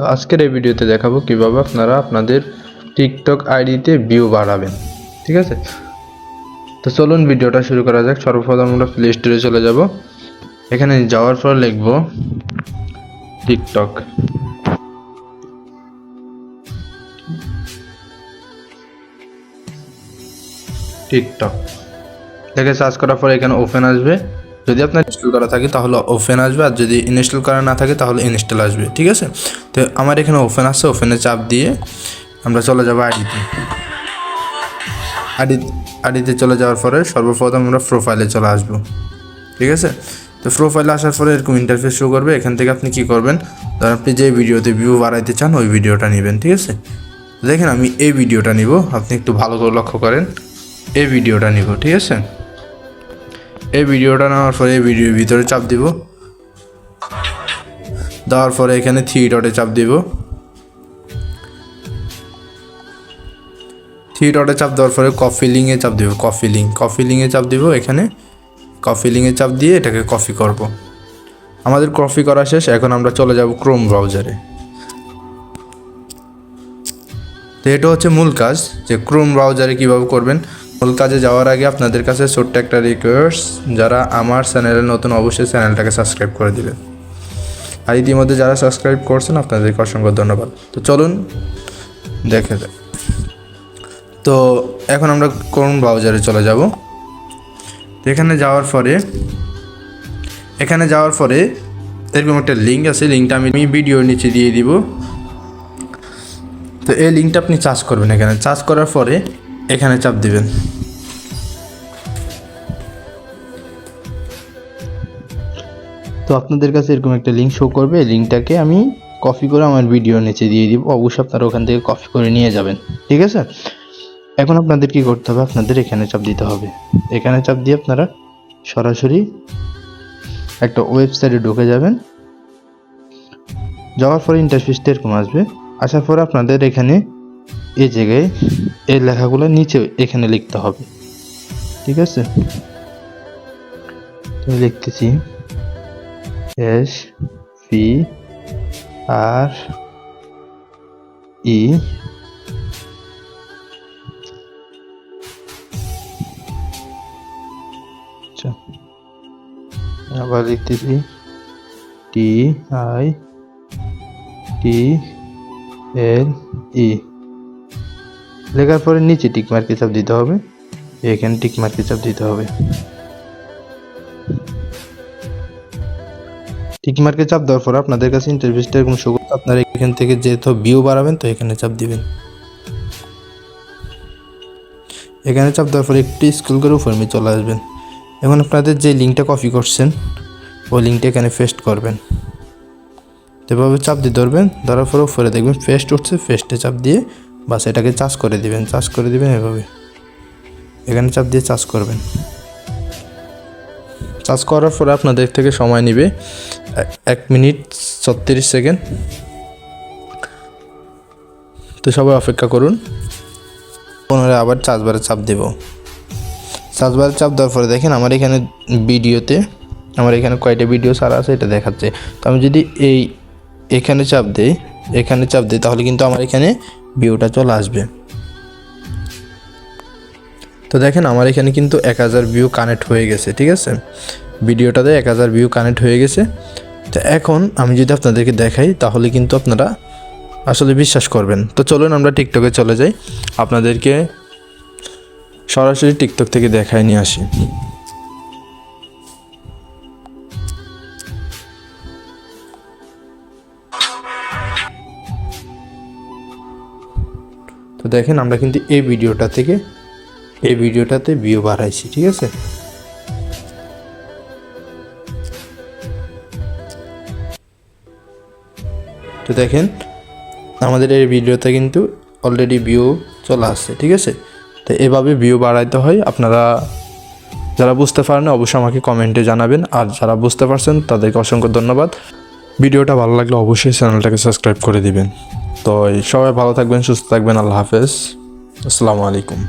তো আজকের এই ভিডিওতে দেখাবো কিভাবে আপনারা আপনাদের টিকটক আইডিতে ভিউ বাড়াবেন। ঠিক আছে, তো চলুন ভিডিওটা শুরু করা যাক। সর্বপ্রথম আমরা প্লে স্টোরে চলে যাব। এখানে যাওয়ার পর লিখব টিকটক। টিকটক দেখে সার্চ করার পর এখানে ওপেন আসবে। যদি আপনার ইনস্টল করা থাকে তাহলে ওপেন আসবে, আর যদি ইনস্টল করা না থাকে তাহলে ইনস্টল আসবে। ঠিক আছে, তো আমার এখানে ওপেন আসছে। ওপেনে চাপ দিয়ে আমরা চলে যাব আইডিতে চলে যাওয়ার পরে সর্বপ্রথম আমরা প্রোফাইলে চলে আসবো। ঠিক আছে, তো প্রোফাইলে আসার পরে এরকম ইন্টারফেস শো করবে। এখান থেকে আপনি কি করবেন, ধর আপনি যে ভিডিওতে ভিউ বাড়াইতে চান ওই ভিডিওটা নেবেন। ঠিক আছে, দেখেন আমি এই ভিডিওটা নিব, আপনি একটু ভালো করে লক্ষ্য করেন। এই ভিডিওটা নিব। ঠিক আছে, এই ভিডিওটা নেওয়ার পরে এই ভিডিওর ভিতরে চাপ দিব। দেওয়ার পরে এখানে থ্রি ডটে চাপ দিব। থ্রি ডটে চাপ দেওয়ার পরে কপি লিঙ্কে চাপ দিব। কপি লিঙ্কে চাপ দিব। এখানে কপি লিঙ্কে চাপ দিয়ে এটাকে কপি করব। আমাদের কপি করা শেষ। এখন আমরা চলে যাব ক্রোম ব্রাউজারে। তো এটা হচ্ছে মূল কাজ, যে ক্রোম ব্রাউজারে কীভাবে করবেন। মূল কাজে যাওয়ার আগে আপনাদের কাছে ছোট্ট একটা রিকোয়েস্ট, যারা আমার চ্যানেলে নতুন অবশ্যই চ্যানেলটাকে সাবস্ক্রাইব করে দিবেন। আর ইতিমধ্যে যারা সাবস্ক্রাইব করছেন আপনাদেরকে অসংখ্য ধন্যবাদ। তো চলুন দেখে যাক। তো এখন আমরা ক্রোম ব্রাউজারে চলে যাব। তো এখানে যাওয়ার পরে এরকম একটা লিঙ্ক আছে। লিঙ্কটা আমি ভিডিওর নিচে দিয়ে দিব। তো এই লিঙ্কটা আপনি সার্চ করবেন। এখানে সার্চ করার পরে এখানে চাপ দিবেন। তো আপনাদের কাছে এরকম একটা লিঙ্ক শো করবে। এই লিঙ্কটাকে আমি কপি করে আমার ভিডিওর নিচে দিয়ে দিব। অবশ্যই আপনারা ওখান থেকে কপি করে নিয়ে যাবেন। ঠিক আছে, এখন আপনাদের কি করতে হবে, আপনাদের এখানে চাপ দিতে হবে। এখানে চাপ দিয়ে আপনারা সরাসরি একটা ওয়েবসাইটে ঢুকে যাবেন। যাওয়ার পরে ইন্টারফেসটা এরকম আসবে। আসার পরে আপনাদের এখানে এই জায়গায় এই লেখাগুলো নিচে এখানে লিখতে হবে। ঠিক আছে, আমি লিখতেছি SVRE আবার লিখতেছি TITLE। লেখার পরে নিচে টিক মার্কে চাপ দিতে হবে। এখানে টিক মার্কে চাপ দিতে হবে। টিক মার্কে চাপ দেওয়ার পর আপনাদের কাছে ইন্টারফেসটা এরকম শো করবে। আপনারা এখান থেকে যেহেতু ভিউ বাড়াবেন তো এখানে চাপ দিবেন। এখানে চাপ দেওয়ার পরে একটু স্ক্রল করে উপরে চলে আসবেন। এখন আপনাদের যে লিঙ্কটা কপি করছেন ওই লিঙ্কটা এখানে পেস্ট করবেন। এভাবে চাপ দিয়ে ধরবেন। ধরার পরে উপরে দেখবেন পেস্ট উঠছে। পেস্টে চাপ দিয়ে বাস এটাকে চার্জ করে দিবেন। এভাবে এখানে চাপ দিয়ে চার্জ করবেন। চার্জ করার পরে আপনাদের থেকে সময় নেবে 1 মিনিট 36 সেকেন্ড। তো সবাই অপেক্ষা করুন। পুনরায় আবার চার্জ বারে চাপ দেব। চার্জ বারে চাপ দেওয়ার পরে দেখেন আমার এখানে কয়টা ভিডিও ছাড়া আছে এটা দেখাচ্ছে। তো আমি যদি এখানে চাপ দিই তাহলে কিন্তু আমার এখানে ভিউটা চলে আসবে। তো দেখেন আমার এখানে কিন্তু 1000 ভিউ কানেক্ট হয়ে গেছে। ঠিক আছে, ভিডিওটাতে 1000 ভিউ কানেক্ট হয়ে গেছে। তো এখন আমি যদি আপনাদেরকে দেখাই তাহলে কিন্তু আপনারা আসলে বিশ্বাস করবেন। তো চলুন আমরা টিকটকে চলে যাই, আপনাদেরকে সরাসরি টিকটক থেকে দেখায় নিয়ে আসি। তো দেখেন আমরা কিন্তু এই ভিডিওটাতে ভিউ বাড়াইছি। ঠিক আছে, তো দেখেন আমাদের এই ভিডিওতে কিন্তু অলরেডি ভিউ চলে আসছে। ঠিক আছে, তো এভাবে ভিউ বাড়াইতে হয়। আপনারা যারা বুঝতে পারেন অবশ্যই আমাকে কমেন্টে জানাবেন, আর যারা বুঝতে পারছেন তাদেরকে অসংখ্য ধন্যবাদ। ভিডিওটা ভালো লাগলে অবশ্যই চ্যানেলটাকে সাবস্ক্রাইব করে দিবেন। তো সবাই ভালো থাকবেন, সুস্থ থাকবেন। আল্লাহ হাফেজ, আসসালামু আলাইকুম।